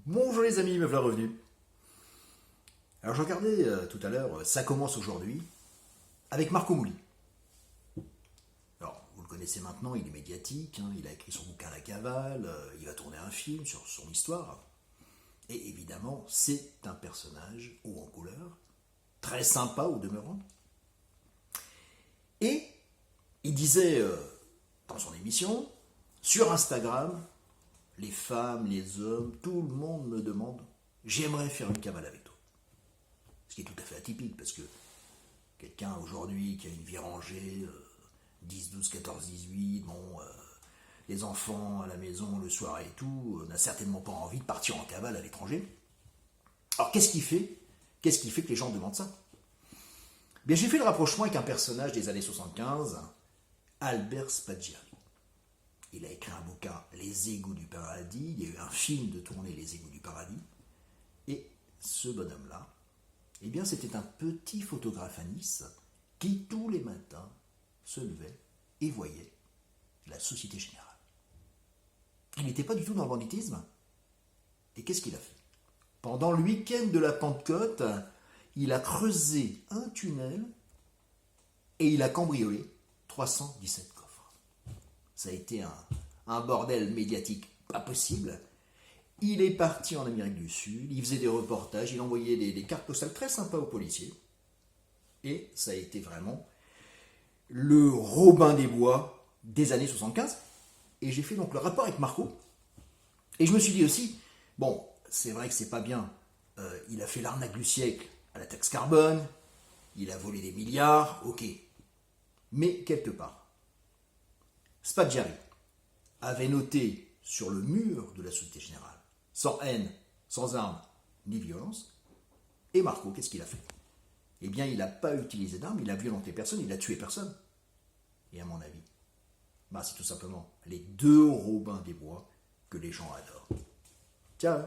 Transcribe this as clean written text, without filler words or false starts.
Bonjour les amis, me voilà revenu. Alors je regardais tout à l'heure, ça commence aujourd'hui, avec Marco Mouli. Alors, vous le connaissez maintenant, il est médiatique, il a écrit son bouquin La Cavale, il va tourner un film sur son histoire. Et évidemment, c'est un personnage haut en couleur, très sympa au demeurant. Et il disait dans son émission, sur Instagram, les femmes, les hommes, tout le monde me demande, j'aimerais faire une cavale avec toi. Ce qui est tout à fait atypique, parce que quelqu'un aujourd'hui qui a une vie rangée, 10, 12, 14, 18, les enfants à la maison le soir et tout, n'a certainement pas envie de partir en cavale à l'étranger. Alors qu'est-ce qui fait que les gens demandent ça? Bien, j'ai fait le rapprochement avec un personnage des années 75, Albert Spaggiari. Il a écrit un bouquin, Les égouts du paradis, il y a eu un film de tournée, Les égouts du paradis, et ce bonhomme-là, eh bien, c'était un petit photographe à Nice qui, tous les matins, se levait et voyait la Société Générale. Il n'était pas du tout dans le banditisme. Et qu'est-ce qu'il a fait? Pendant le week-end de la Pentecôte, il a creusé un tunnel et il a cambriolé 317 coffres. Ça a été un bordel médiatique pas possible. Il est parti en Amérique du Sud, il faisait des reportages, il envoyait des cartes postales très sympas aux policiers. Et ça a été vraiment le Robin des Bois des années 75. Et j'ai fait donc le rapport avec Marco. Et je me suis dit aussi, bon, c'est vrai que c'est pas bien. Il a fait l'arnaque du siècle à la taxe carbone, il a volé des milliards, ok. Mais quelque part, Spaggiari avait noté sur le mur de la Société Générale, sans haine, sans armes, ni violence. Et Marco, qu'est-ce qu'il a fait? Eh bien, il n'a pas utilisé d'armes, il a violenté personne, il n'a tué personne. Et à mon avis, c'est tout simplement les deux Robins des Bois que les gens adorent. Ciao!